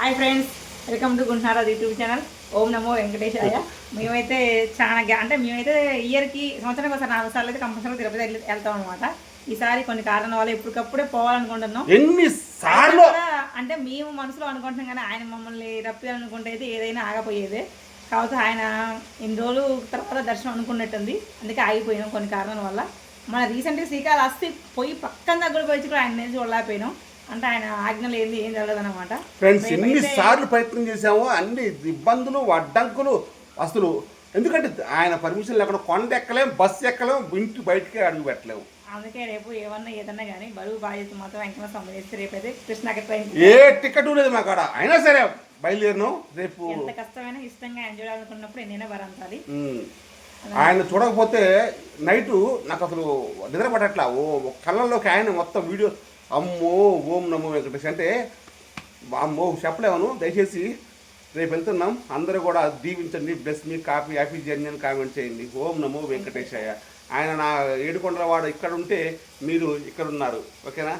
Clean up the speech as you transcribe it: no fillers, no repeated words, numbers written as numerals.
Hi friends, welcome to గుంటున్నారా YouTube channel. ఓం నమో వెంకటేశాయ. మేమైతే చాలా అంటే మేమైతే ఇయర్కి సంవత్సరానికి ఒకసారి 4 సార్లు అయితే కంపల్సరీ తిరుపతి వెళ్తాం అనమాట. ఈసారి కొన్ని కారణాల వల్ల ఇప్పటికప్పుడే పోవాలనుకుంటున్నాం. ఎన్నిసార్లు అంటే మేము మనసులో అనుకుంటున్నాం కానీ ఆయన మమ్మల్ని రప్పాలనుకుంటే అయితే ఏదైనా ఆగపోయేదే. కాకపోతే ఆయన ఇన్ని రోజులు తర్వాత దర్శనం అనుకున్నట్టుంది, అందుకే ఆగిపోయినాం కొన్ని కారణాల వల్ల. మన రీసెంట్గా శ్రీకాళహస్తి పోయి పక్కన దగ్గర పోయి కూడా ఆయన నుంచి వెళ్ళకపోయినాం. అంటే ఆయన ఆజ్ఞలు ఏం జరగదు అనమాట. ఫ్రెండ్స్ ఎన్నిసార్లు ప్రయత్నం చేసామో అన్ని ఇబ్బందులు అడ్డంకులు అసలు. ఎందుకంటే ఆయన పర్మిషన్ లేకుండా కొండ ఎక్కలేం, బస్సు ఎక్కలేం, ఇంటి బయటకే అడుగు పెట్టలేము. అందుకే రేపు ఏదన్నా కానీ బరువు బాధ్యత మాత్రం వెంకన్న సంబంధించి రేపైతే కృష్ణకి ట్రైన్ ఏ టికెట్ లేదు మా కాడ. అయినా సరే బయలుదేరినాం. రేపు ఎంత కష్టమైనా ఇష్టంగా ఆయన చూడాలనుకున్నప్పుడు ఎన్నైనా భరించాలి. ఆయన చూడకపోతే నైటు నాకు అసలు నిద్ర పడట్లా. కళ్ళల్లోకి ఆయన మొత్తం వీడియో అమ్మో ఓం నమో వెంకటేష్ అంటే అమ్మో చెప్పలేమను. దయచేసి రేపు వెళ్తున్నాం, అందరూ కూడా దీవించండి, బ్లెస్ మీ హ్యాపీ జర్నీ అని కామెంట్ చేయండి. ఓం నమో వెంకటేశాయ. ఆయన నా ఏడుకొండలవాడు ఇక్కడ ఉంటే మీరు ఇక్కడ ఉన్నారు. ఓకేనా?